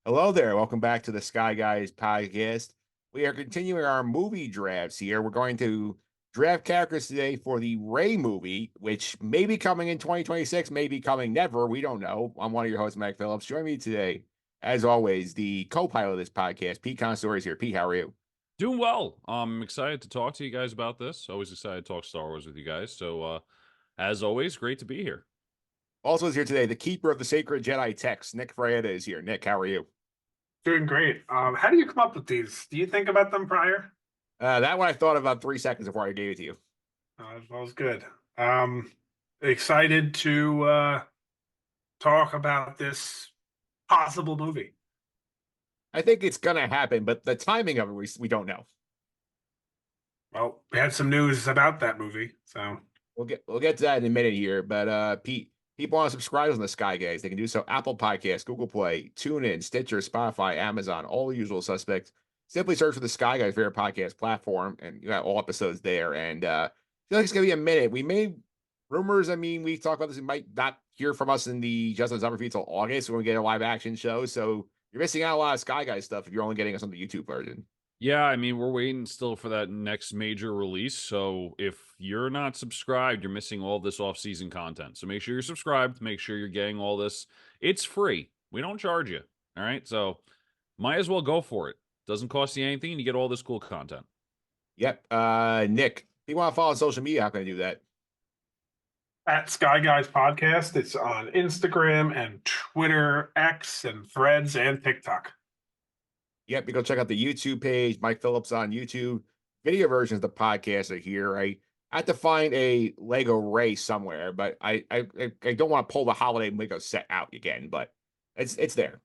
Hello there. Welcome back to the Sky Guys podcast. We are continuing our movie drafts here. We're going to draft characters today for the Rey movie, which may be coming in 2026, may be coming never. We don't know. I'm one of your hosts, Mike Phillips. Join me today, as always, the co-pilot of this podcast, Pete Consadori is here. Pete, how are you? Doing well. I'm excited to talk to you guys about this. Always excited to talk Star Wars with you guys. As always, great to be here. Also is here today, the keeper of the sacred Jedi text, Nick Fraietta is here. Nick, how are you? Doing great. How do you come up with these? Do you think about them prior? That one I thought about 3 seconds before I gave it to you. That was good. Excited to talk about this possible movie. I think it's going to happen, but the timing of it, we don't know. Well, we had some news about that movie, so We'll get to that in a minute here. But Pete, people want to subscribe on the Sky Guys. They can do so Apple Podcasts, Google Play, TuneIn, Stitcher, Spotify, Amazon, all the usual suspects. Simply search for the Sky Guys favorite podcast platform, and you got all episodes there. And I feel like it's gonna be a minute. We may rumors. I mean, we talked about this. You might not hear from us in the Just on Summer feed until August when we get a live action show. So you're missing out a lot of Sky Guys stuff if you're only getting us on the YouTube version. Yeah, I mean, we're waiting still for that next major release. So if you're not subscribed, you're missing all this off-season content. So make sure you're subscribed. Make sure you're getting all this. It's free. We don't charge you. All right. So might as well go for it. Doesn't cost you anything, and you get all this cool content. Yep. Nick, if you want to follow on social media, how can I do that? at Sky Guys Podcast. It's on Instagram and Twitter, X, and Threads, and TikTok. Yep, you go check out the YouTube page, Mike Phillips on YouTube. Video versions of the podcast are here. I had to find a Lego Rey somewhere, but I don't want to pull the holiday Lego set out again, but it's there.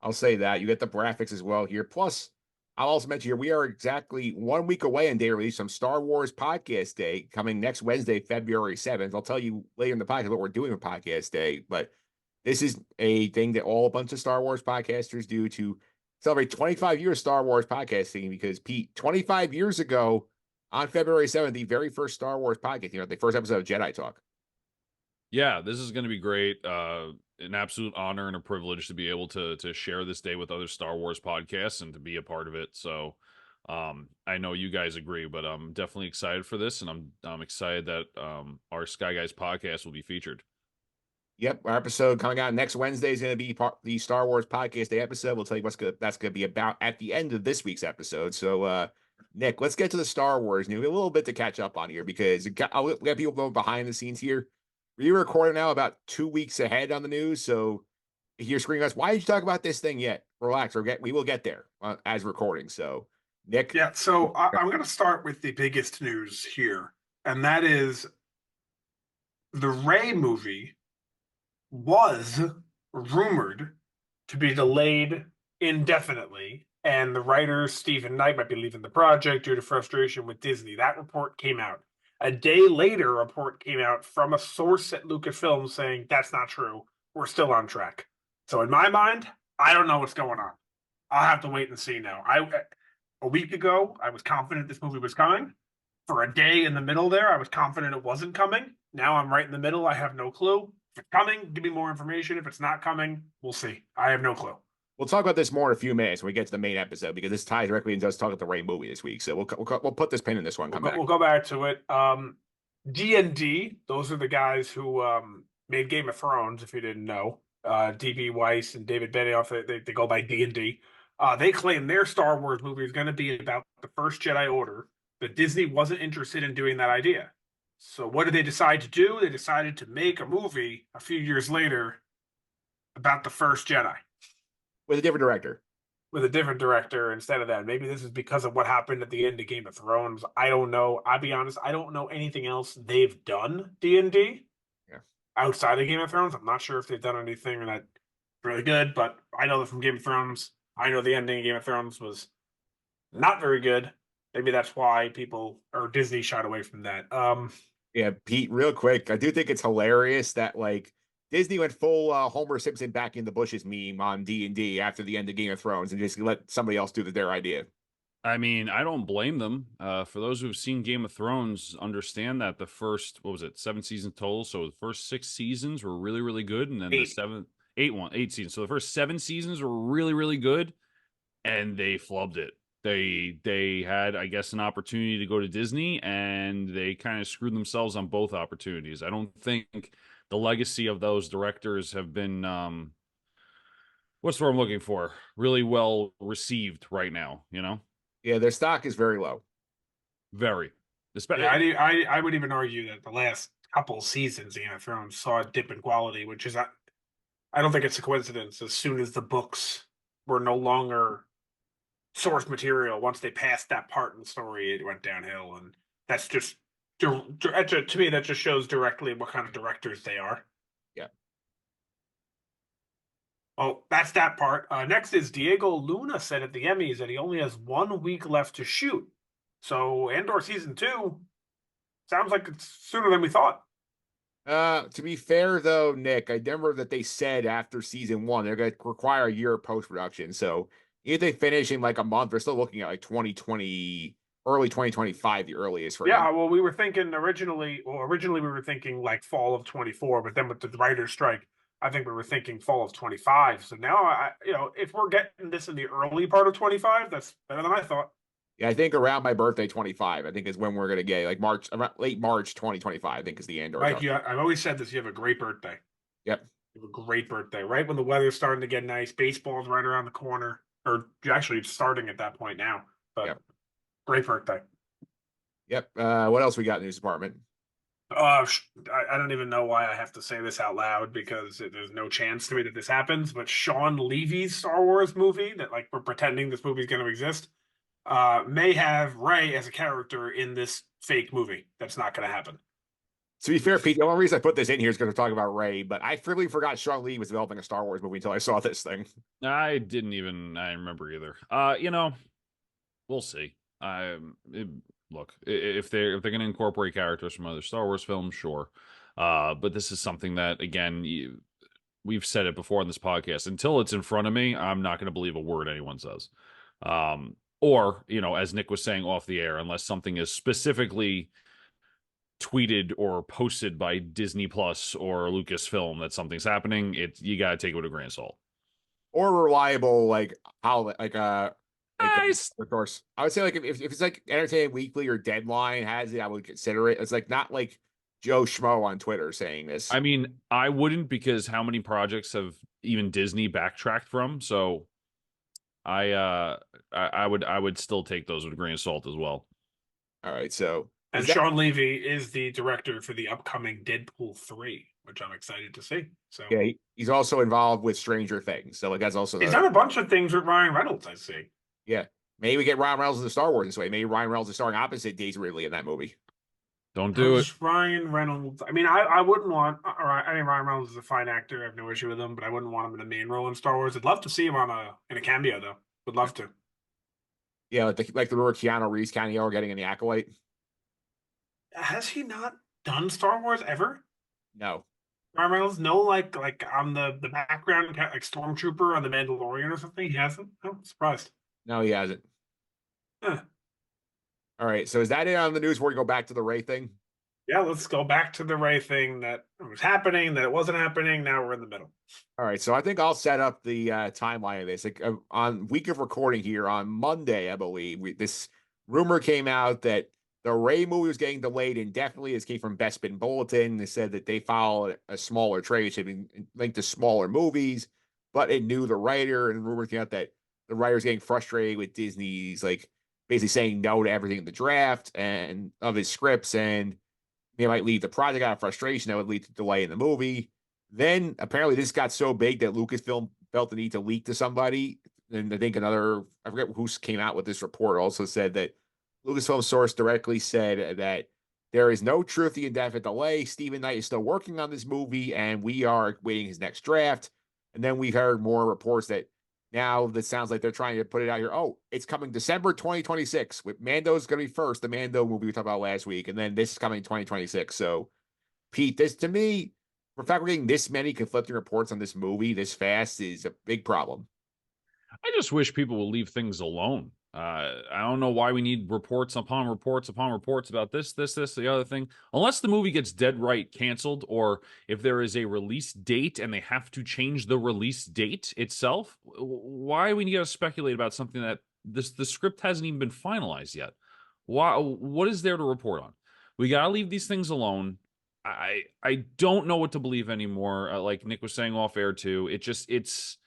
I'll say that. You get the graphics as well here. Plus, I'll also mention here we are exactly 1 week away in day release from Star Wars Podcast Day coming next Wednesday, February 7th. I'll tell you later in the podcast what we're doing for Podcast Day, but this is a thing that all a bunch of Star Wars podcasters do to celebrate 25 years Star Wars podcasting because Pete, 25 years ago on February 7th, the very first Star Wars podcast, the first episode of Jedi Talk. Yeah, this is going to be great. An absolute honor and a privilege to be able to share this day with other Star Wars podcasts and to be a part of it. So I know you guys agree, but I'm definitely excited for this, and I'm excited that our Sky Guys podcast will be featured. Yep, our episode coming out next Wednesday is going to be the Star Wars Podcast Day episode. We'll tell you that's going to be about at the end of this week's episode. So, Nick, let's get to the Star Wars news. A little bit to catch up on here because I'll let people know behind the scenes here. We're recording now about 2 weeks ahead on the news. So, if you're screaming us, why did you talk about this thing yet? Relax, we will get there as recording. So, Nick. Yeah, so I'm going to start with the biggest news here, and that is the Rey movie was rumored to be delayed indefinitely, and the writer Stephen Knight might be leaving the project due to frustration with Disney. That report came out. A day later, a report came out from a source at Lucasfilm saying that's not true. We're still on track. So in my mind, I don't know what's going on. I'll have to wait and see now. A week ago, I was confident this movie was coming. For a day in the middle there, I was confident it wasn't coming. Now I'm right in the middle. I have no clue. If it's coming, give me more information. If it's not coming, we'll see. I have no clue. We'll talk about this more in a few minutes when we get to the main episode because this ties directly into us talking about the Rey movie this week. So we'll put this pin in this one. We'll go back to it. D&D, those are the guys who made Game of Thrones, if you didn't know. D.B. Weiss and David Benioff, they go by D&D. They claim their Star Wars movie is going to be about the first Jedi Order, but Disney wasn't interested in doing that idea. So what did they decide to do? They decided to make a movie a few years later about the first Jedi. With a different director. With a different director instead of that. Maybe this is because of what happened at the end of Game of Thrones. I don't know. I'll be honest, I don't know anything else they've done D&D outside of Game of Thrones. I'm not sure if they've done anything that's really good, but I know that from Game of Thrones, I know the ending of Game of Thrones was not very good. Maybe that's why people or Disney shied away from that. Yeah, Pete, real quick, I do think it's hilarious that Disney went full Homer Simpson back in the bushes meme on D&D after the end of Game of Thrones and just let somebody else do their idea. I mean, I don't blame them. For those who've seen Game of Thrones, understand that the first, 7 seasons total? So the first 6 seasons were really, really good. And then the 8 seasons. So the first 7 seasons were really, really good, and they flubbed it. They had, I guess, an opportunity to go to Disney, and they kind of screwed themselves on both opportunities. I don't think the legacy of those directors have been what's the word I'm looking for? Really well received right now, you know? Yeah, their stock is very low. Very. Yeah, I would even argue that the last couple seasons of Game of Thrones saw a dip in quality, which is I don't think it's a coincidence. As soon as the books were no longer source material, once they passed that part in the story, it went downhill, and that's just to me that just shows directly what kind of directors they are. Yeah. Oh, that's that part. Next is Diego Luna said at the Emmys that he only has 1 week left to shoot. So Andor season 2 sounds like it's sooner than we thought. To be fair though, Nick, I remember that they said after season 1 they're going to require a year of post production. So if they finish in like a month, they're still looking at like 2020, early 2025, the earliest for Yeah, him. well, we were thinking originally we were thinking like fall of 24, but then with the writer's strike, I think we were thinking fall of 25. So now, if we're getting this in the early part of 25, that's better than I thought. Yeah, I think around my birthday, 25, I think is when we're going to get like March, around late March 2025, I think is the Andor. Mike, I've always said this. You have a great birthday. Yep. You have a great birthday. Right when the weather's starting to get nice, baseball's right around the corner, or actually it's starting at that point now. But Yep. Great birthday. Yep. What else we got in the news department? I don't even know why I have to say this out loud because there's no chance to me that this happens. But Sean Levy's Star Wars movie that like we're pretending this movie is going to exist may have Rey as a character in this fake movie. That's not going to happen. To be fair, Pete, the only reason I put this in here is going to talk about Rey, but I really forgot Sean Lee was developing a Star Wars movie until I saw this thing. I remember either. We'll see. Look, if they're going to incorporate characters from other Star Wars films, sure. But this is something that, again, we've said it before on this podcast. Until it's in front of me, I'm not going to believe a word anyone says. Or, as Nick was saying off the air, unless something is specifically tweeted or posted by Disney Plus or Lucasfilm that something's happening, you got to take it with a grain of salt. Or reliable, like how, Nice. Of course, I would say like if it's like Entertainment Weekly or Deadline has it, I would consider it. It's like not like Joe Schmo on Twitter saying this. I mean, I wouldn't, because how many projects have even Disney backtracked from? So I would still take those with a grain of salt as well. All right, so and Sean Levy is the director for the upcoming Deadpool 3, which I'm excited to see. So yeah, he's also involved with Stranger Things. So like that's also he's done a bunch of things with Ryan Reynolds, I see. Yeah, maybe we get Ryan Reynolds in the Star Wars this way. Maybe Ryan Reynolds is starring opposite Daisy Ridley in that movie. Don't do it. Ryan Reynolds. I mean, I wouldn't want. I mean, Ryan Reynolds is a fine actor. I have no issue with him, but I wouldn't want him in a main role in Star Wars. I'd love to see him in a cameo, though. Would love to. Yeah, like the rumor Keanu Reeves cameo getting in the Acolyte. Has he not done Star Wars ever? No. Ryan Reynolds, no, like on the background, like Stormtrooper on the Mandalorian or something. He hasn't. I'm surprised. No, he hasn't. Huh. All right, so is that it on the news? Where we go back to the Rey thing? Yeah, let's go back to the Rey thing that was happening, that it wasn't happening. Now we're in the middle. All right, so I think I'll set up the timeline of this. Like on week of recording here on Monday, I believe this rumor came out that the Rey movie was getting delayed indefinitely. This came from Bespin Bulletin. They said that they filed a smaller trade, which had been linked to smaller movies, but it knew the writer, and rumors came out that the writer's getting frustrated with Disney's like basically saying no to everything in the draft and of his scripts, and they might leave the project out of frustration that would lead to delay in the movie. Then apparently this got so big that Lucasfilm felt the need to leak to somebody. And I think I forget who came out with this report, also said that Lucasfilm source directly said that there is no truth to the indefinite delay. Stephen Knight is still working on this movie, and we are waiting his next draft. And then we've heard more reports that now that sounds like they're trying to put it out here. Oh, it's coming December 2026. With Mando's going to be first, the Mando movie we talked about last week, and then this is coming 2026. So, Pete, this to me, for fact we're getting this many conflicting reports on this movie this fast is a big problem. I just wish people would leave things alone. I don't know why we need reports upon reports upon reports about this, the other thing. Unless the movie gets dead right canceled, or if there is a release date and they have to change the release date itself, why do we need to speculate about something that the script hasn't even been finalized yet? Why? What is there to report on? We gotta leave these things alone. I don't know what to believe anymore. Like Nick was saying off air too, it's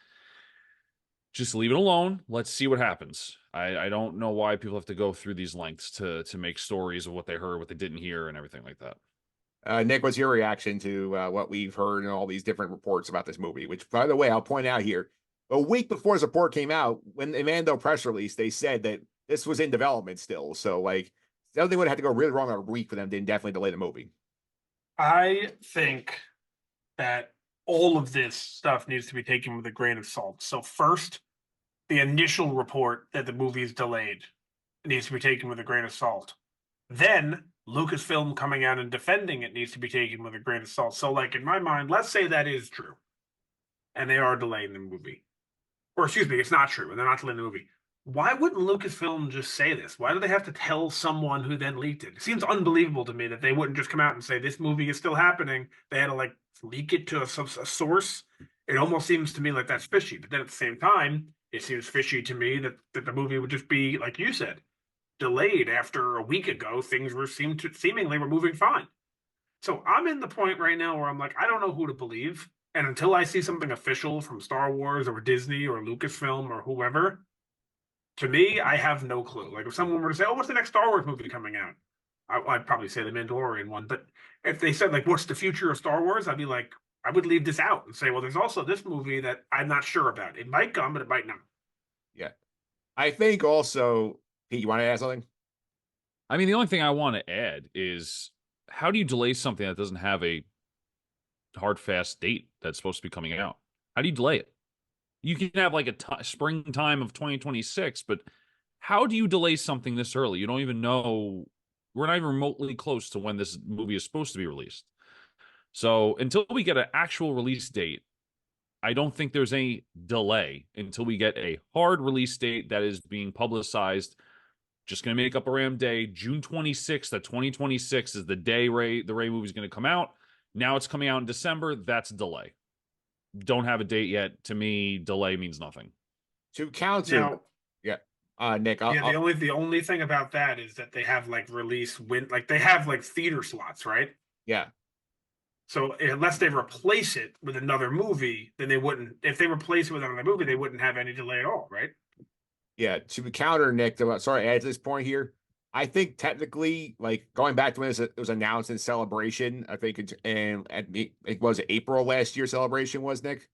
just leave it alone. Let's see what happens. I don't know why people have to go through these lengths to make stories of what they heard, what they didn't hear, and everything like that. Nick, what's your reaction to what we've heard and all these different reports about this movie? Which, by the way, I'll point out here, a week before this report came out, when the Mando press release, they said that this was in development still. So, like, something would have to go really wrong in a week for them to indefinitely delay the movie. I think that all of this stuff needs to be taken with a grain of salt. So first, the initial report that the movie is delayed needs to be taken with a grain of salt. Then Lucasfilm coming out and defending it needs to be taken with a grain of salt. So, like, in my mind, let's say that is true, and they are delaying the movie. Or excuse me, it's not true, and they're not delaying the movie. Why wouldn't Lucasfilm just say this? Why do they have to tell someone who then leaked it? It seems unbelievable to me that they wouldn't just come out and say this movie is still happening. They had to like leak it to a source. It almost seems to me like that's fishy. But then at the same time, it seems fishy to me that the movie would just be, like you said, delayed after a week ago. Things were seemingly were moving fine. So I'm in the point right now where I'm like, I don't know who to believe. And until I see something official from Star Wars or Disney or Lucasfilm or whoever, to me, I have no clue. Like, if someone were to say, "Oh, what's the next Star Wars movie coming out?" I'd probably say the Mandalorian one. But if they said, like, "What's the future of Star Wars?" I'd be like, I would leave this out and say, "Well, there's also this movie that I'm not sure about. It might come, but it might not." Yeah. I think also, Pete, you want to add something? I mean, the only thing I want to add is how do you delay something that doesn't have a hard, fast date that's supposed to be coming out? How do you delay it? You can have like a springtime of 2026, but how do you delay something this early? You don't even know. We're not even remotely close to when this movie is supposed to be released. So until we get an actual release date, I don't think there's any delay until we get a hard release date that is being publicized. Just going to make up a random day. June 26th of 2026 is the day the Rey movie is going to come out. Now it's coming out in December. That's a delay. Don't have a date yet. To me, delay means nothing. To counter, Now, Nick, the only thing about that is that they have like they have like theater slots, right? yeah. So unless they replace it with another movie, then they wouldn't. If they replace it with another movie, they wouldn't have any delay at all, right? Yeah, to counter Nick, sorry, add to this point here. I think technically, like going back to when it was announced in Celebration, I think it was April last year. Celebration was, Nick.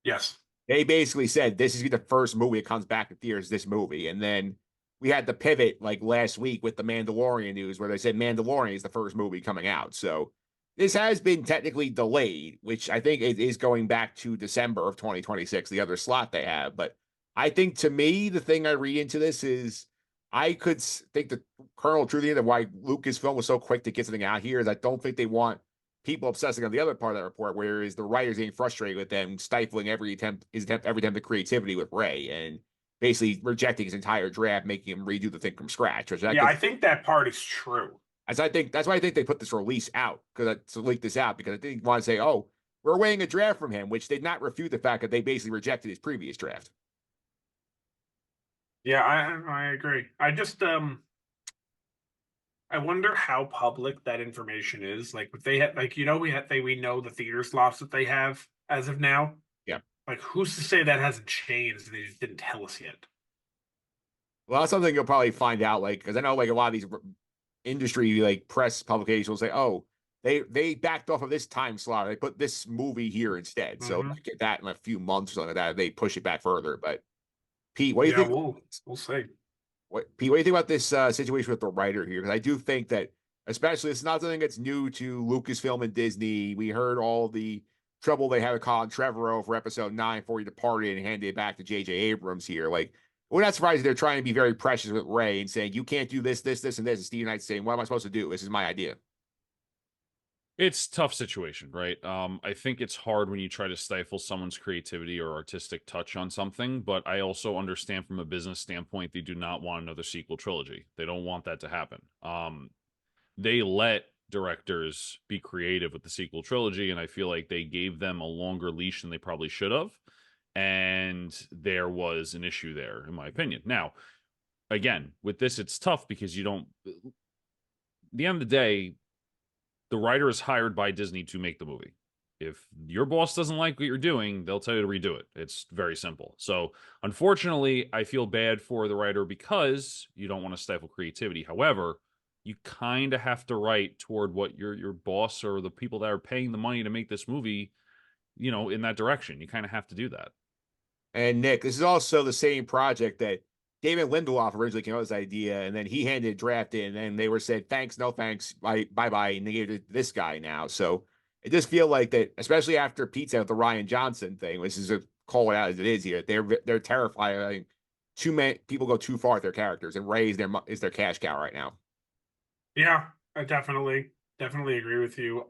Yes. They basically said this is the first movie that comes back to theaters. This movie, and then we had the pivot like last week with the Mandalorian news, where they said Mandalorian is the first movie coming out. So this has been technically delayed, which I think it is going back to December of 2026, the other slot they have. But I think to me, the thing I read into this is I could think the kernel truth of why Lucasfilm was so quick to get something out here is I don't think they want people obsessing on the other part of that report, whereas the writers getting frustrated with them stifling every attempt at creativity with Rey and basically rejecting his entire draft, making him redo the thing from scratch. I think that part is true. As I think that's why I think they put this release out to leak this out because I think they want to say, "Oh, we're awaiting a draft from him," which did not refute the fact that they basically rejected his previous draft. Yeah, I agree. I just I wonder how public that information is. Like, if they had, like, we know the theater slots that they have as of now. Yeah. Like, who's to say that hasn't changed and they just didn't tell us yet? Well, that's something you'll probably find out, like, because I know like a lot of these industry like press publications will say, "Oh, they backed off of this time slot. They put this movie here instead." So like, get that in a few months or something like that. They push it back further. But Pete, what do you think? We'll see. Pete, what do you think about this situation with the writer here? Because I do think that, especially, it's not something that's new to Lucasfilm and Disney. We heard all the trouble they had with Colin Trevorrow for Episode 9 before he departed and handed it back to J.J. Abrams here. Like, we're not surprised they're trying to be very precious with Rey and saying, "You can't do this, this, this, and this." And Steve Knight's saying, "What am I supposed to do? This is my idea." It's a tough situation, right? I think it's hard when you try to stifle someone's creativity or artistic touch on something, but I also understand from a business standpoint, they do not want another sequel trilogy. They don't want that to happen. They let directors be creative with the sequel trilogy, and I feel like they gave them a longer leash than they probably should have. And there was an issue there, in my opinion. Now, again, with this, it's tough because you don't, at the end of the day, the writer is hired by Disney to make the movie. If your boss doesn't like what you're doing, they'll tell you to redo it. It's very simple. So, unfortunately, I feel bad for the writer because you don't want to stifle creativity. However, you kind of have to write toward what your boss or the people that are paying the money to make this movie, in that direction. You kind of have to do that. And Nick, this is also the same project that David Lindelof originally came up with this idea, and then he handed a draft in, and they were said, thanks, no thanks, bye bye, and they gave it to this guy now. So it just feel like that, especially after Pete said with the Ryan Johnson thing, which is a call it out as it is here. They're terrified. I think too many people go too far with their characters, and Ray is their cash cow right now. Yeah, I definitely agree with you.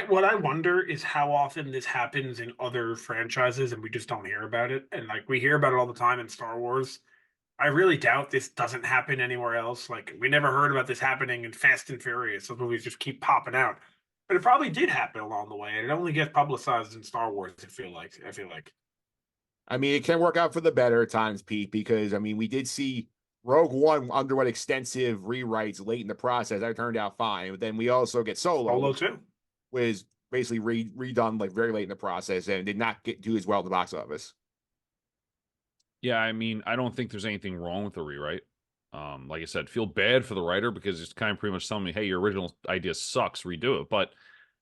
What I wonder is how often this happens in other franchises and we just don't hear about it. And like we hear about it all the time in Star Wars. I really doubt this doesn't happen anywhere else. Like we never heard about this happening in Fast and Furious. Those movies just keep popping out. But it probably did happen along the way, and it only gets publicized in Star Wars, I feel like. I mean, it can work out for the better at times, Pete, because I mean, we did see Rogue One underwent extensive rewrites late in the process. That turned out fine. But then we also get Solo, Solo which too. was basically redone like very late in the process and did not do as well at the box office. Yeah, I mean, I don't think there's anything wrong with the rewrite. Like I said, feel bad for the writer because it's kind of pretty much telling me, hey, your original idea sucks, redo it. But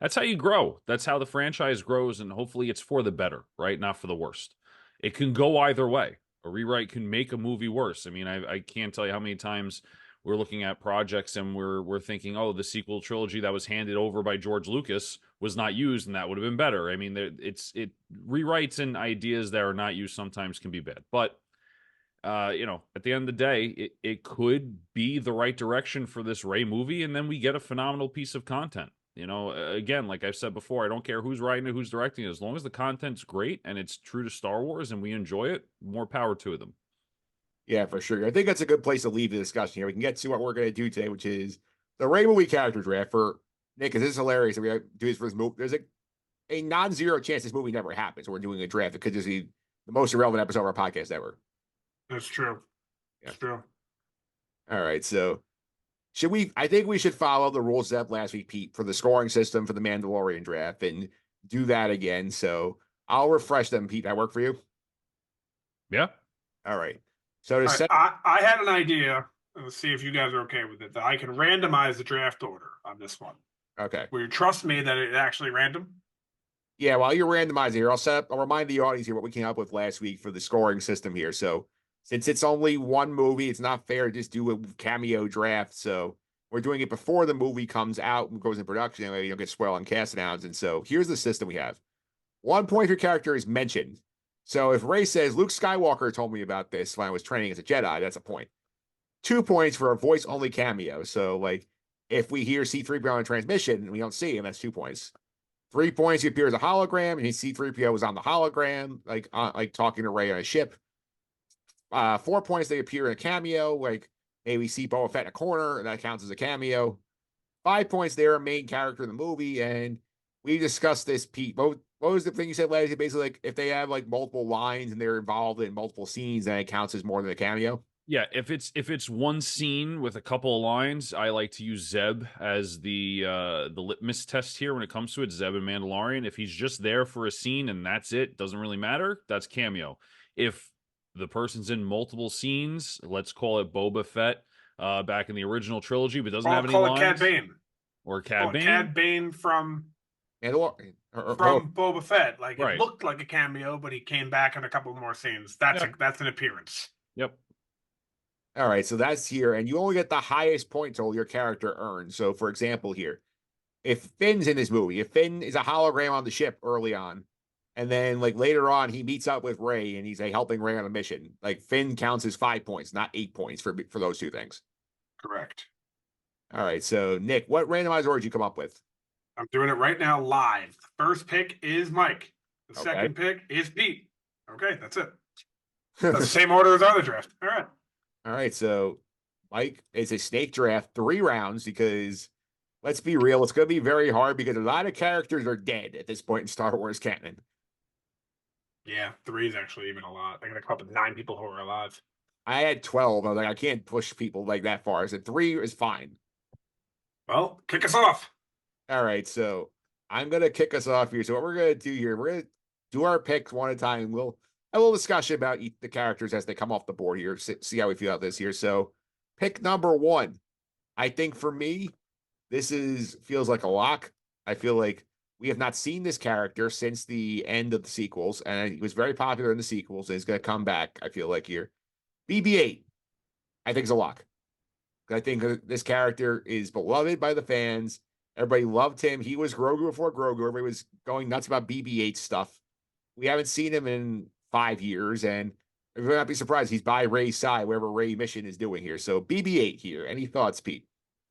that's how you grow. That's how the franchise grows, and hopefully it's for the better, right? Not for the worst. It can go either way. A rewrite can make a movie worse. I mean, I can't tell you how many times we're looking at projects and we're thinking, oh, the sequel trilogy that was handed over by George Lucas was not used, and that would have been better. I mean, it rewrites and ideas that are not used sometimes can be bad, but at the end of the day, it could be the right direction for this Rey movie, and then we get a phenomenal piece of content. Again, like I've said before, I don't care who's writing it, who's directing it, as long as the content's great and it's true to Star Wars and we enjoy it, more power to them. Yeah, for sure. I think that's a good place to leave the discussion here. We can get to what we're going to do today, which is the Rey movie character draft for Nick. Because this is hilarious that we do this for this movie. There's a non-zero chance this movie never happens. So we're doing a draft. It could just be the most irrelevant episode of our podcast ever. That's true. That's true. All right. So I think we should follow the rules set up last week, Pete, for the scoring system for the Mandalorian draft and do that again. So I'll refresh them, Pete. That work for you? Yeah. All right. So to set, I had an idea. Let's see if you guys are okay with it. That I can randomize the draft order on this one. okay. Will you trust me that it's actually random? Yeah, while you're randomizing here, I'll remind the audience here what we came up with last week for the scoring system here. So since it's only one movie, it's not fair to just do a cameo draft. So we're doing it before the movie comes out and goes in production. Anyway, you don't get spoiled on cast announcements. And so here's the system we have. 1 point for your character is mentioned. So if Rey says, Luke Skywalker told me about this when I was training as a Jedi, that's a point. 2 points for a voice-only cameo. So, like, if we hear C-3PO on transmission and we don't see him, that's 2 points. 3 points, he appears as a hologram, and C-3PO is on the hologram, like talking to Rey on a ship. 4 points, they appear in a cameo, like maybe see Boba Fett in a corner, and that counts as a cameo. 5 points, they're a main character in the movie, and we discussed this, Pete. What was the thing you said last? Basically, like if they have like multiple lines and they're involved in multiple scenes, then it counts as more than a cameo. Yeah, if it's one scene with a couple of lines, I like to use Zeb as the litmus test here when it comes to it. Zeb and Mandalorian. If he's just there for a scene and that's it, doesn't really matter. That's cameo. If the person's in multiple scenes, let's call it Boba Fett back in the original trilogy, but doesn't have any lines. Cad Bane. Or Cad Bane. Cad Bane from Boba Fett. Like it looked like a cameo, but he came back in a couple more scenes. That's an appearance. Yep. All right, so that's here, and you only get the highest point total your character earns. So, for example, here, if Finn's in this movie, if Finn is a hologram on the ship early on, and then like later on he meets up with Rey and he's like helping Rey on a mission, like Finn counts as 5 points, not 8 points for those two things. Correct. All right, so Nick, what randomized order did you come up with? I'm doing it right now live. The first pick is Mike. The Okay. second pick is Pete. Okay, that's it. That's the same order as other draft. All right. All right. So, Mike, it's a snake draft, 3 rounds because let's be real, it's going to be very hard because a lot of characters are dead at this point in Star Wars canon. Yeah, 3 is actually even a lot. I got to come up with 9 people who are alive. I had 12. I was like, I can't push people like that far. I said 3 is fine. Well, kick us off. All right. So, I'm going to kick us off here. So, what we're going to do here, we're going to do our picks one at a time. We'll have a little discussion about the characters as they come off the board here. See how we feel about this here. So, pick number 1. I think for me, this feels like a lock. I feel like we have not seen this character since the end of the sequels, and he was very popular in the sequels, and he's going to come back, I feel like, here. BB-8, I think is a lock. I think this character is beloved by the fans. Everybody loved him. He was Grogu before Grogu. Everybody was going nuts about BB-8 stuff. We haven't seen him in 5 years, and we would not be surprised he's by Rey's side, wherever Rey mission is doing here. So BB-8 here. Any thoughts, Pete?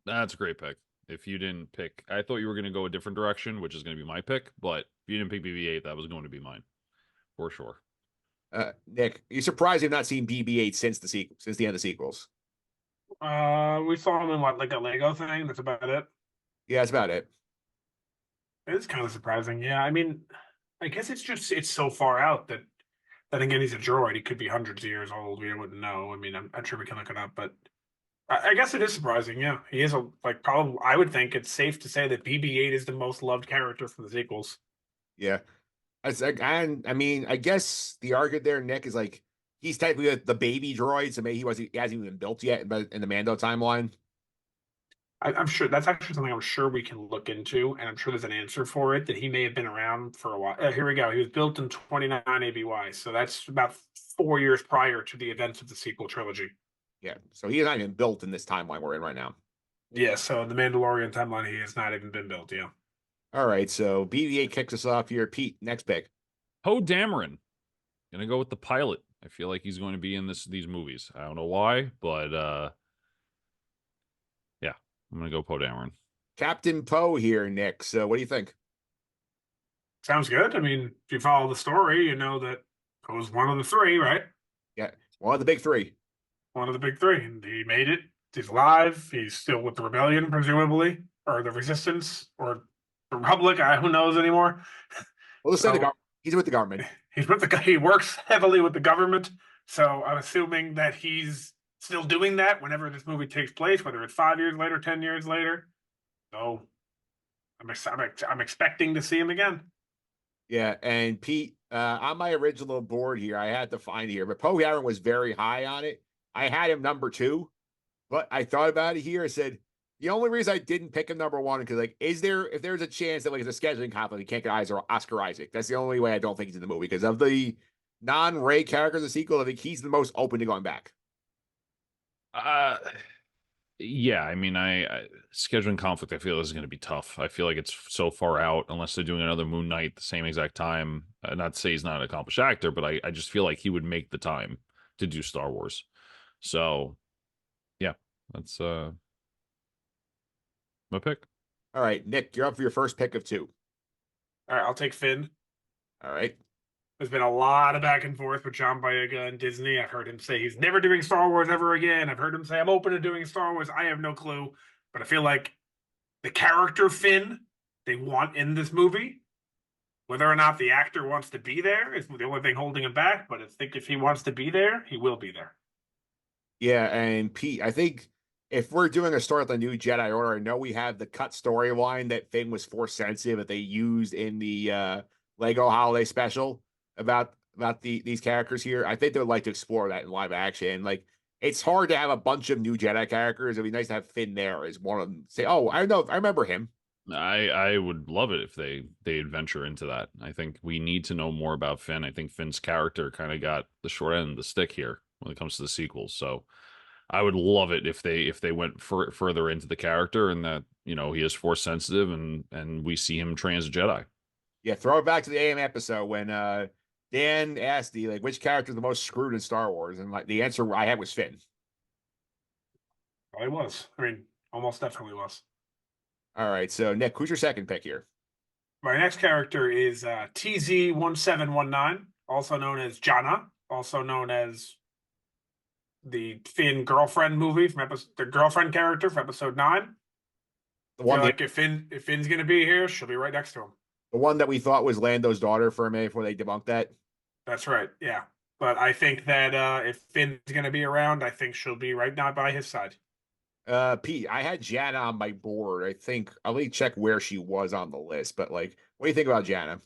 That's a great pick. If you didn't pick, I thought you were going to go a different direction, which is going to be my pick. But if you didn't pick BB-8, that was going to be mine, for sure. Nick, you're surprised you've not seen BB-8 since the end of the sequels. We saw him in what, like a Lego thing? That's about it. Yeah, that's about it. It's kind of surprising. Yeah, I mean, I guess it's so far out that again, he's a droid. He could be hundreds of years old. We wouldn't know. I mean, I'm sure we can look it up, but I guess it is surprising. Yeah, he is probably. I would think it's safe to say that BB-8 is the most loved character from the sequels. Yeah, I mean, I guess the argument there, Nick, is like he's technically the baby droid, so maybe he hasn't even been built yet in the Mando timeline. I'm sure that's actually something I'm sure we can look into, and I'm sure there's an answer for it that he may have been around for a while. Here we go. He was built in 29 ABY, so that's about 4 years prior to the events of the sequel trilogy. Yeah, so he is not even built in this timeline we're in right now. Yeah, so the Mandalorian timeline, he has not even been built. Yeah. All right, so BB-8 kicks us off here. Pete, next pick. Poe Dameron. Gonna go with the pilot. I feel like he's going to be in these movies. I don't know why, but yeah, I'm gonna go Poe Dameron. Captain Poe here, Nick. So what do you think? Sounds good. I mean, if you follow the story, you know that Poe's one of the 3, right? Yeah, one of the big 3. One of the big 3. And he made it. He's alive. He's still with the rebellion, presumably, or the resistance, or the Republic. Who knows anymore? Well, let's say the government. He's with the government. He works heavily with the government. So I'm assuming that he's still doing that whenever this movie takes place, whether it's 5 years later, 10 years later. So I'm expecting to see him again. Yeah, and Pete, on my original board here, I had to find here, but Poe Dameron was very high on it. I had him number 2, but I thought about it here. I said the only reason I didn't pick him number 1 because if there's a chance that it's a scheduling conflict, he can't get Oscar Isaac. That's the only way I don't think he's in the movie because of the non-Rey characters of the sequel. I think he's the most open to going back. Yeah, I mean, I scheduling conflict, I feel is going to be tough. I feel like it's so far out unless they're doing another Moon Knight the same exact time. Not to say he's not an accomplished actor, but I just feel like he would make the time to do Star Wars. So, yeah, that's my pick. All right, Nick, you're up for your first pick of 2. All right, I'll take Finn. All right. There's been a lot of back and forth with John Boyega and Disney. I've heard him say he's never doing Star Wars ever again. I've heard him say I'm open to doing Star Wars. I have no clue, but I feel like the character Finn they want in this movie, whether or not the actor wants to be there, is the only thing holding him back. But I think if he wants to be there, he will be there. Yeah, and Pete, I think if we're doing a story with the new Jedi Order, I know we have the cut storyline that Finn was force sensitive that they used in the Lego Holiday Special about these characters here. I think they would like to explore that in live action. Like, it's hard to have a bunch of new Jedi characters. It'd be nice to have Finn there as one of them. Say, oh, I know, I remember him. I would love it if they adventure into that. I think we need to know more about Finn. I think Finn's character kind of got the short end of the stick here when it comes to the sequels. So I would love it if they went further into the character and that, you know, he is force sensitive and we see him train as a Jedi. Yeah, throw it back to the AM episode when Dan asked which character is the most screwed in Star Wars, and the answer I had was Finn. Well, he was. I mean, almost definitely was. All right. So Nick, who's your second pick here? My next character is TZ1719, also known as Jana, also known as the Finn girlfriend movie from the girlfriend character from episode 9. The I feel one, like if Finn's gonna be here, she'll be right next to him. the one that we thought was Lando's daughter for a minute before they debunked that. That's right. Yeah. But I think that if Finn's gonna be around, I think she'll be right now by his side. Pete, I had Jana on my board. I think I'll need to check where she was on the list, but like, what do you think about Jana?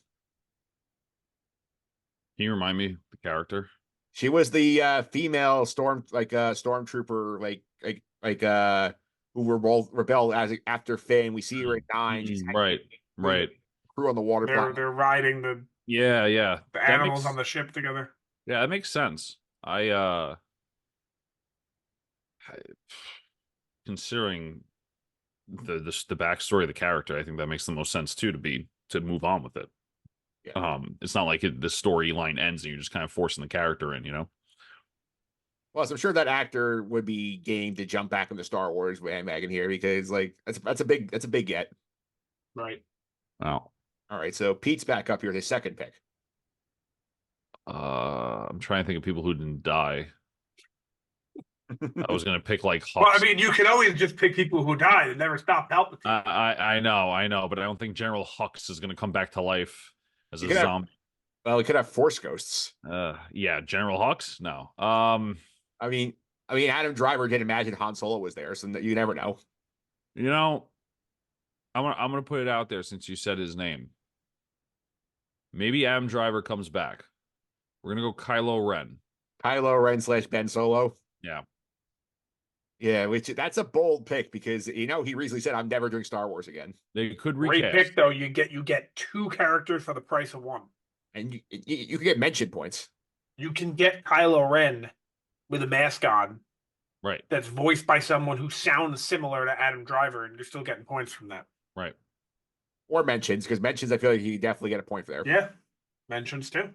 Can you remind me the character? She was the female stormtrooper, who rebelled after Finn. We see her at 9. She's Right. crew on the water planet. They're riding the Yeah. the animals on the ship together. Yeah, that makes sense. Considering the backstory of the character, I think that makes the most sense too to move on with it. Yeah. It's not like the storyline ends and you're just kind of forcing the character in, you know. Plus, I'm sure that actor would be game to jump back into Star Wars bandwagon here because like that's a big get. Right. Oh. All right, so Pete's back up here, his second pick. I'm trying to think of people who didn't die. I was gonna pick like Hux. Well, I mean, you can always just pick people who died and never stop Palpatine. I know, but I don't think General Hux is gonna come back to life as a zombie. Well, we could have Force ghosts. Yeah, General Hux? No. I mean, Adam Driver didn't imagine Han Solo was there, so you never know. You know, I'm gonna put it out there since you said his name. Maybe Adam Driver comes back. We're gonna go Kylo Ren. Kylo Ren / Ben Solo. Yeah. Yeah, that's a bold pick because he recently said I'm never doing Star Wars again. They could recast. Great pick though. You get 2 characters for the price of 1. And you can get mention points. You can get Kylo Ren with a mask on. Right. That's voiced by someone who sounds similar to Adam Driver, and you're still getting points from that. Right. Or mentions, because mentions I feel like you definitely get a point for there. Yeah. Mentions too.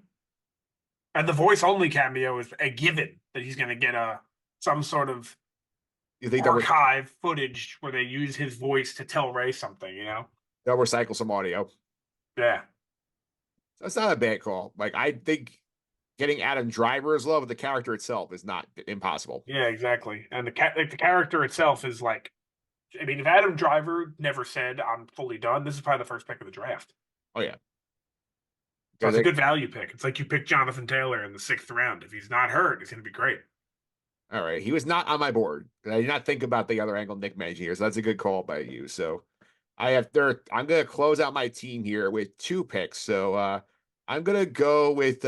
And the voice only cameo is a given that he's gonna get some sort of archive footage where they use his voice to tell Rey something, They'll recycle some audio. Yeah. That's not a bad call. Like, I think getting Adam Driver's love of the character itself is not impossible. Yeah, exactly. And the character itself is like, I mean, if Adam Driver never said I'm fully done, this is probably the first pick of the draft. Oh yeah. So it's a good value pick. It's like you pick Jonathan Taylor in the 6th round. If he's not hurt, it's going to be great. All right. He was not on my board. I did not think about the other angle Nick mentioned here. So that's a good call by you. So I'm going to close out my team here with 2 picks. So I'm going to go with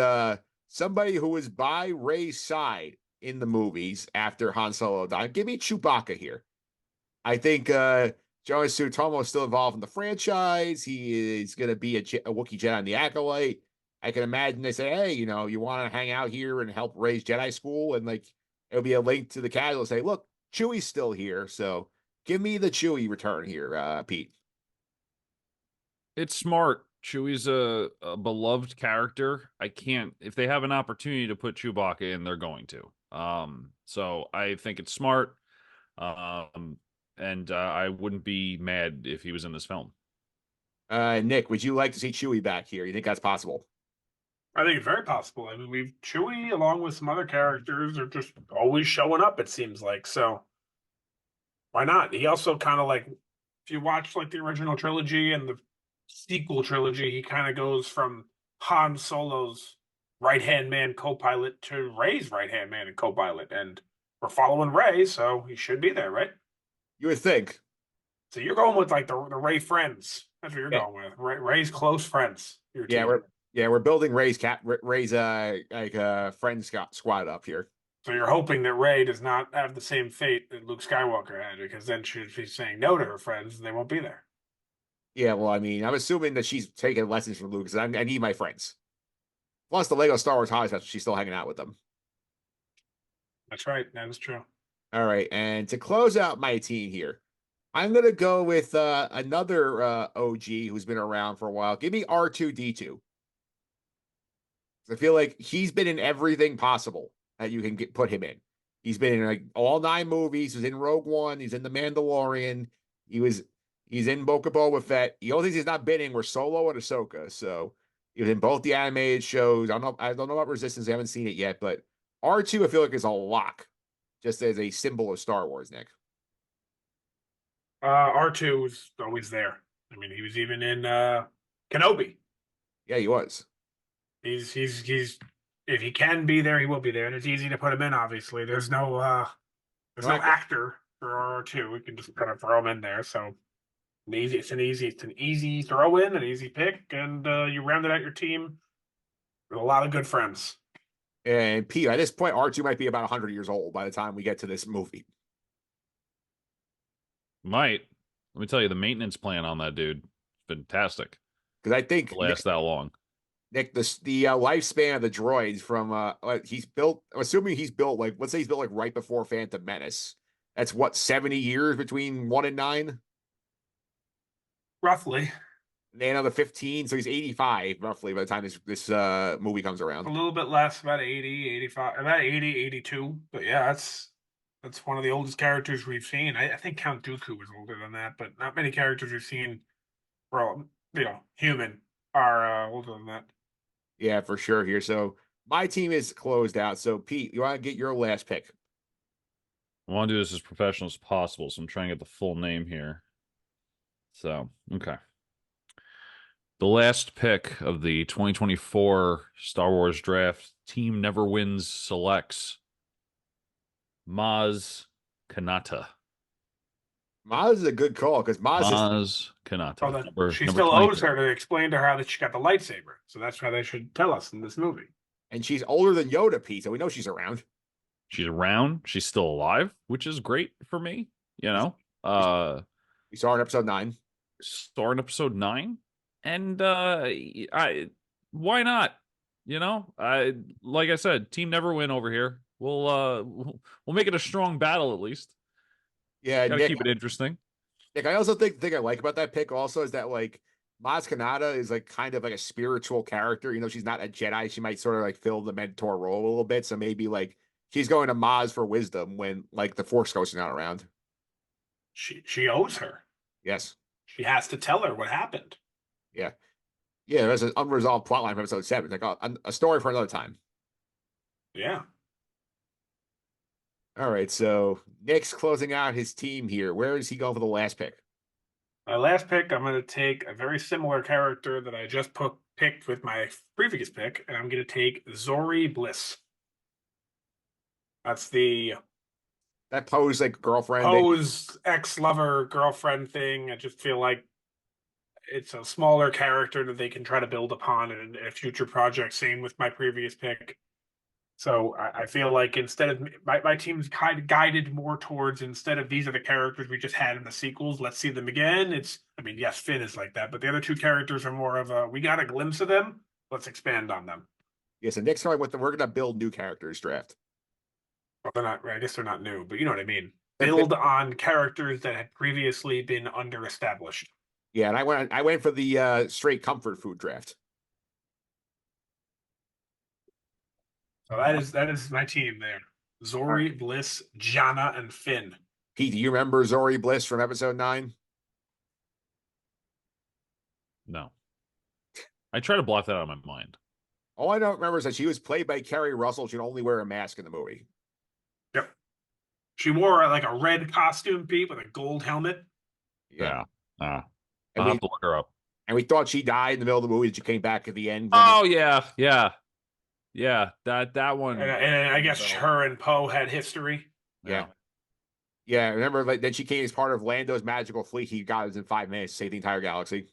somebody who was by Rey's side in the movies after Han Solo died. Give me Chewbacca here. I think Jonas Sutomo is still involved in the franchise. He is going to be a Wookiee Jedi in the Acolyte. I can imagine they say, hey, you want to hang out here and help raise Jedi school? And like, it'll be a link to the casual say, look, Chewie's still here. So give me the Chewie return here, Pete. It's smart. Chewie's a beloved character. If they have an opportunity to put Chewbacca in, they're going to. So I think it's smart. And I wouldn't be mad if he was in this film. Nick, would you like to see Chewie back here? You think that's possible? I think it's very possible. I mean, Chewie, along with some other characters, are just always showing up, it seems like. So why not? He also kind of like, if you watch like the original trilogy and the sequel trilogy, he kind of goes from Han Solo's right-hand man co-pilot to Rey's right-hand man and co-pilot. And we're following Rey, so he should be there, right? You would think. So you're going with like the Rey friends. That's what you're going with. Rey's close friends. We're building Rey's friend squad up here. So you're hoping that Rey does not have the same fate that Luke Skywalker had, because then she'd be saying no to her friends and they won't be there. Yeah, well, I mean, I'm assuming that she's taking lessons from Luke because I need my friends. Plus, the Lego Star Wars Holiday Special, she's still hanging out with them. That's right. That is true. All right, and to close out my team here, I'm going to go with another OG who's been around for a while. Give me R2-D2. I feel like he's been in everything possible that you can put him in. He's been in like all 9 movies. He's in Rogue One. He's in The Mandalorian. He was He's in Boba Fett. The only things he's not been in were Solo and Ahsoka. So he was in both the animated shows. I don't know about Resistance. I haven't seen it yet, but R2 I feel like is a lock, just as a symbol of Star Wars, Nick. R2 was always there. I mean, he was even in Kenobi. Yeah, he was. He's if he can be there, he will be there, and it's easy to put him in. Obviously, there's no actor for R2. We can just kind of throw him in there. So it's an easy throw in, an easy pick, and you rounded out your team with a lot of good friends. And Pete, at this point, R2 might be about 100 years old by the time we get to this movie. Might. Let me tell you, the maintenance plan on that dude, fantastic. Because I think Last that long. Nick, the lifespan of the droids from he's built. I'm assuming he's built like, let's say he's built like right before Phantom Menace. That's what, 70 years between 1 and 9, roughly. And another 15, so he's 85 roughly by the time this movie comes around. A little bit less, about 80, 85, about 80, 82. But yeah, that's one of the oldest characters we've seen. I think Count Dooku was older than that, but not many characters we've seen, human, are older than that. Yeah, for sure here. So my team is closed out. So Pete, you want to get your last pick? I want to do this as professional as possible, so I'm trying to get the full name here. So, okay. The last pick of the 2024 Star Wars Draft, Team Never Wins selects Maz Kanata. Maz is a good call because Maz Kanata. She still owes her to explain to her that she got the lightsaber. So that's why they should tell us in this movie. And she's older than Yoda, Pete, so we know she's around. She's around. She's still alive, which is great for me. We saw her in episode 9. Saw in episode 9. And why not? Like I said, Team Never Win over here. We'll make it a strong battle at least. Yeah, gotta keep it interesting. Nick, I also think I like about that pick also is that like Maz Kanata is like kind of like a spiritual character. She's not a Jedi. She might sort of like fill the mentor role a little bit. So maybe like she's going to Maz for wisdom when like the Force Ghost is not around. She owes her. Yes. She has to tell her what happened. Yeah. Yeah, there's an unresolved plotline from episode 7. Like a story for another time. Yeah. All right, so Nick's closing out his team here. Where is he going for the last pick? My last pick, I'm going to take a very similar character that I just picked with my previous pick, and I'm going to take Zorii Bliss. That's that Poe's like girlfriend. Poe's ex-lover girlfriend thing. I just feel like it's a smaller character that they can try to build upon in a future project. Same with my previous pick. So I feel like instead of my team's kind of guided more towards, instead of these are the characters we just had in the sequels, let's see them again. Yes, Finn is like that, but the other two characters are more of we got a glimpse of them. Let's expand on them. Yeah, so Nick's going with we're going to build new characters draft. Well, they're not. I guess they're not new, but you know what I mean. Build on characters that had previously been underestablished. Yeah, and I went for the straight comfort food draft. So that is my team there. Zorii, Bliss, Jana, and Finn. Pete, do you remember Zorii Bliss from episode 9? No. I try to block that out of my mind. All I don't remember is that she was played by Kerry Russell. She'd only wear a mask in the movie. Yep. She wore like a red costume, Pete, with a gold helmet. Yeah. I'll have to look her up. And we thought she died in the middle of the movie, and she came back at the end. Oh, yeah. Yeah, that one. And I guess her and Poe had history. Yeah. Yeah, remember, like, then she came as part of Lando's magical fleet. He got us in 5 minutes to save the entire galaxy.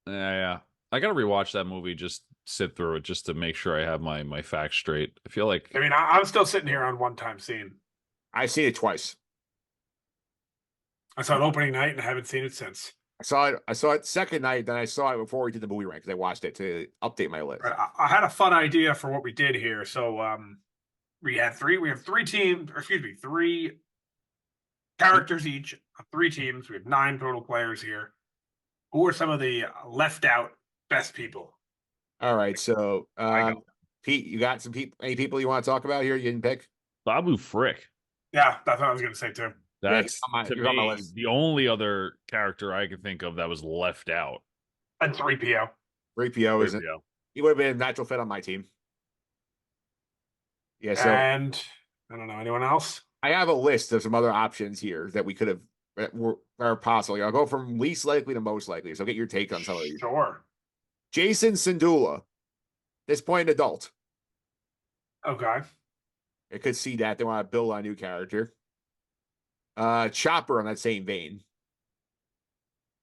Yeah. I got to rewatch that movie, just sit through it, just to make sure I have my facts straight. I feel like... I'm still sitting here on one-time scene. I've seen it twice. I saw it opening night, and I haven't seen it since. I saw it second night, then I saw it before we did the movie rank, because I watched it to update my list. I had a fun idea for what we did here. So we have three characters each, 3 teams. We have 9 total players here. Who are some of the left out best people? All right, so Pete, you got any people you want to talk about here you didn't pick? Babu Frick. Yeah, that's what I was going to say too. That's to he's on my me list. the only other character I can think of that was left out. And 3PO. 3PO isn't. 3PO. He would have been a natural fit on my team. Yeah, so And I don't know anyone else. I have a list of some other options here that we could have that are possible. I'll go from least likely to most likely. So get your take on some of these. Sure. Jason Sindula, this point adult. Okay. I could see that they want to build on a new character. Chopper on that same vein.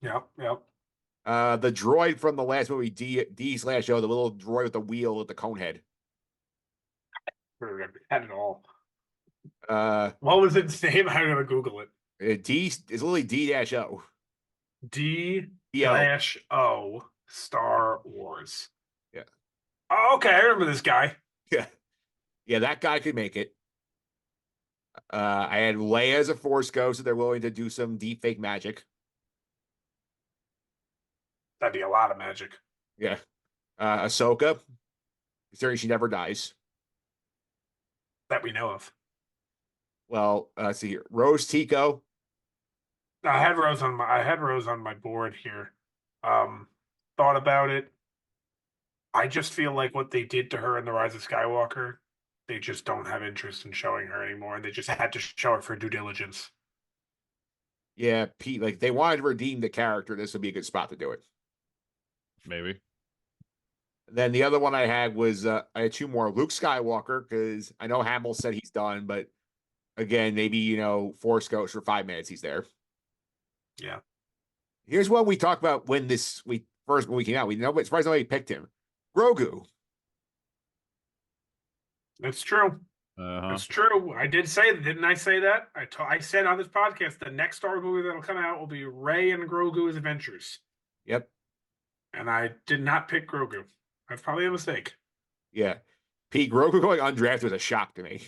Yep. Yep. The droid from the last movie, D/O, the little droid with the wheel with the cone head. Had it all. Uh, What was its name? I'm gonna Google it. D is literally D-O. D-O Star Wars. Yeah. Oh, okay, I remember this guy. Yeah. Yeah, that guy could make it. I had Leia as a Force Ghost, so they're willing to do some deep fake magic. That'd be a lot of magic. Yeah. Ahsoka, considering she never dies. That we know of. Well, let's see here. Rose Tico. I had Rose on my board here. Thought about it. I just feel like what they did to her in The Rise of Skywalker, they just don't have interest in showing her anymore, and they just had to show her for due diligence. Yeah, Pete, like they wanted to redeem the character. This would be a good spot to do it. Maybe. Then the other one I had was I had two more. Luke Skywalker, because I know Hamill said he's done, but again, maybe Force Ghost for 5 minutes, he's there. Yeah. Here's what we talked about when we came out. We know, but surprised nobody picked him. Grogu. It's true. It's true. I did say that, didn't I say that? I said on this podcast the next Star Wars movie that'll come out will be Rey and Grogu's Adventures. Yep. And I did not pick Grogu. That's probably a mistake. Yeah. Pete, Grogu going undrafted was a shock to me.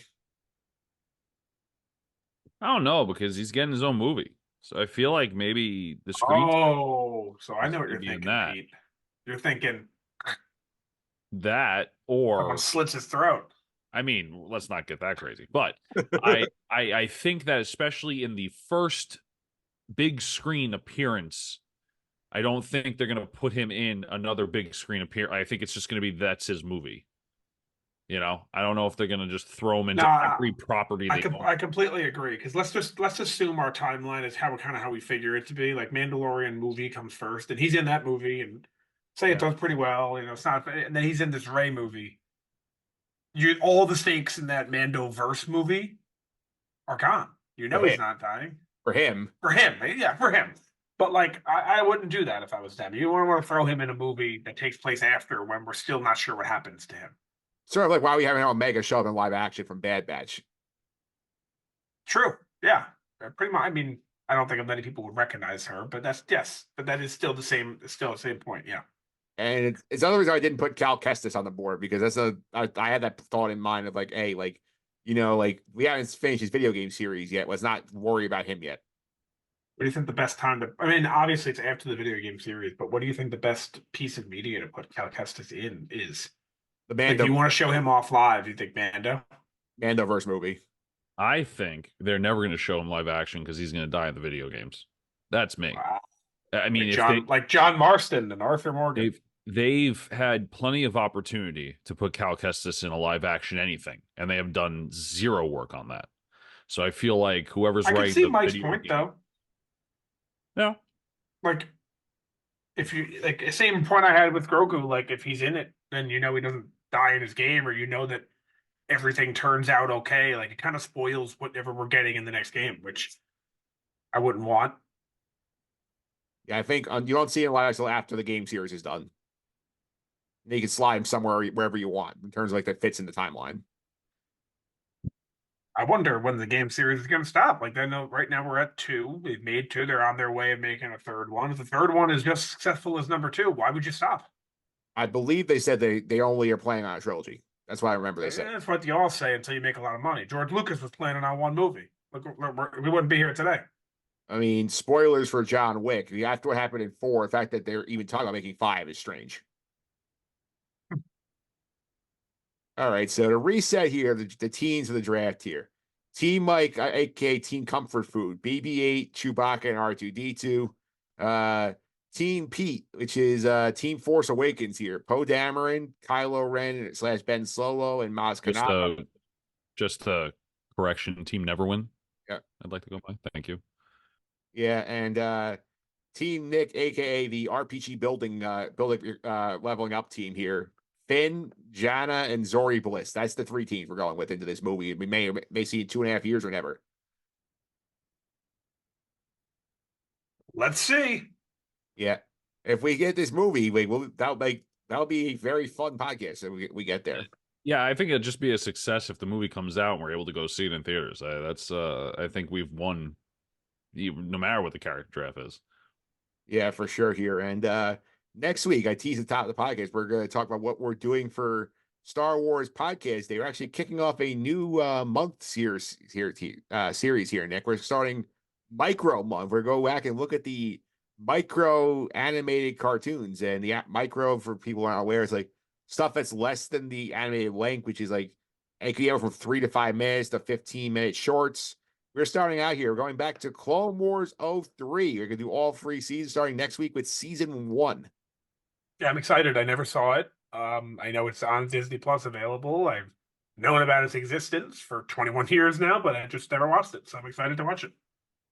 I don't know because he's getting his own movie. So I feel like maybe the screen. Oh, so I know what you're maybe in thinking, that. Pete. You're thinking That or someone slits his throat. I mean, let's not get that crazy. But I think that especially in the first big screen appearance, I don't think they're gonna put him in another big screen appearance. I think it's just gonna be that's his movie. I don't know if they're gonna just throw him into every property. I completely agree because let's assume our timeline is how we figure it to be. Like Mandalorian movie comes first, and he's in that movie, and say it does pretty well. It's not, and then he's in this Rey movie. All the stakes in that Mandoverse movie are gone. He's not dying. For him. Yeah, for him. But like, I wouldn't do that if I was them. You wouldn't want to throw him in a movie that takes place after when we're still not sure what happens to him. Sort of like why we haven't had Omega show up in live action from Bad Batch. True. Yeah. Pretty much. I mean, I don't think many people would recognize her, but that is still the same. It's still the same point. Yeah. And it's another reason I didn't put Cal Kestis on the board because I had that thought in mind of like, hey, like, we haven't finished his video game series yet. Let's not worry about him yet. What do you think the best time to? I mean, obviously it's after the video game series, but what do you think the best piece of media to put Cal Kestis in is? The Mando. If you want to show him off live, you think Mandoverse movie. I think they're never going to show him live action because he's going to die in the video games. That's me. Wow. I mean, like John Marston and Arthur Morgan. They've had plenty of opportunity to put Cal Kestis in a live action anything, and they have done zero work on that. So I feel like whoever's I right. can see Mike's point though. No. Like, if you like, same point I had with Grogu. Like, if he's in it, then he doesn't die in his game, or that everything turns out okay. Like, it kind of spoils whatever we're getting in the next game, which I wouldn't want. Yeah, I think you don't see it live until after the game series is done. And you can slide him somewhere wherever you want in terms of like that fits in the timeline. I wonder when the game series is going to stop. Like, right now we're at 2. They've made 2. They're on their way of making a third one. If the third one is just successful as number 2, why would you stop? I believe they said they only are planning on a trilogy. That's what I remember they said. That's what you all say until you make a lot of money. George Lucas was planning on one movie. Look, we wouldn't be here today. I mean, spoilers for John Wick. After what happened in 4, the fact that they're even talking about making 5 is strange. All right, so to reset here, the teens of the draft here. Team Mike, aka Team Comfort Food, BB-8, Chewbacca, and R2D2. Team Pete, which is Team Force Awakens here. Poe Dameron, Kylo Ren / Ben Solo, and Maz Just Kanata. just a correction, Team Neverwin. Yeah. I'd like to go by. Thank you. Yeah, and Team Nick, aka the RPG building leveling up team here. Finn, Jana, and Zori Bliss. That's the 3 teams we're going with into this movie. We may see in 2.5 years or never. Let's see. Yeah. If we get this movie, that'll be a very fun podcast if we get there. Yeah, I think it'd just be a success if the movie comes out and we're able to go see it in theaters. I think we've won, no matter what the character draft is. Yeah, for sure here. And next week, I teased the top of the podcast. We're going to talk about what we're doing for Star Wars Podcast Day. We're actually kicking off a new month series here, Nick. We're starting Micro Month. We're going back and look at the micro animated cartoons. And the micro, for people who aren't aware, is like stuff that's less than the animated length, which is like, it could be from 3 to 5 minutes to 15-minute shorts. We're starting out here. We're going back to Clone Wars 03. We're going to do all 3 seasons starting next week with season 1. Yeah, I'm excited. I never saw it. I know it's on Disney Plus available. I've known about its existence for 21 years now, but I just never watched it. So I'm excited to watch it.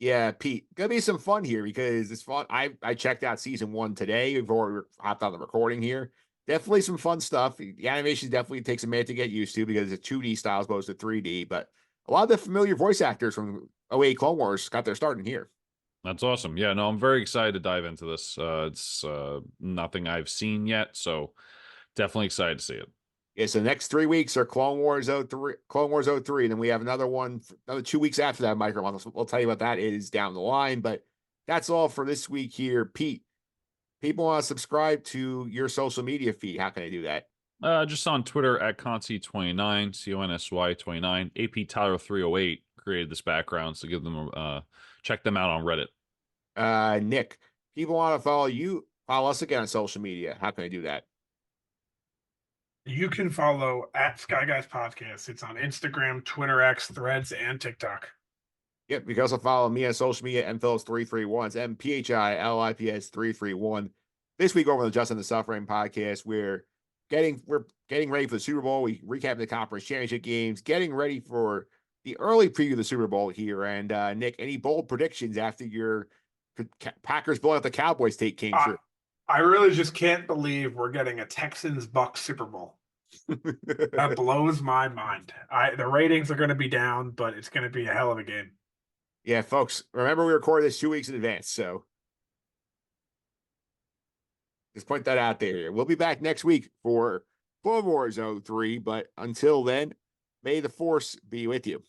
Yeah, Pete, gonna be some fun here because it's fun. I checked out season 1 today before we hopped on the recording here. Definitely some fun stuff. The animation definitely takes a minute to get used to because it's 2D style as opposed to 3D, but a lot of the familiar voice actors from 08 Clone Wars got their start in here. That's awesome. Yeah, no, I'm very excited to dive into this. It's nothing I've seen yet, so definitely excited to see it. Yeah, so the next 3 weeks are Clone Wars 03, and then we have another one, another 2 weeks after that, Micro. We'll tell you what that is down the line, but that's all for this week here. Pete, people want to subscribe to your social media feed. How can I do that? Just on Twitter at Consy29, CONSY29, AP Tyler 308 created this background, so give them check them out on Reddit. Nick, people want to follow us again on social media. How can I do that? You can follow at Sky Guys Podcast. It's on Instagram, Twitter, X, Threads, and TikTok. Yep, you can also follow me on social media, mphillips331. It's MPHILIPS331. This week over on the Just and the Suffering podcast, we're getting ready for the Super Bowl. We recapping the conference championship games, getting ready for the early preview of the Super Bowl here. And Nick, any bold predictions after your Packers blowing up the Cowboys take came true? I really just can't believe we're getting a Texans-Bucks Super Bowl. That blows my mind. The ratings are going to be down, but it's going to be a hell of a game. Yeah, folks, remember we recorded this 2 weeks in advance, so just point that out there. We'll be back next week for Clone Wars 03, but until then, may the Force be with you.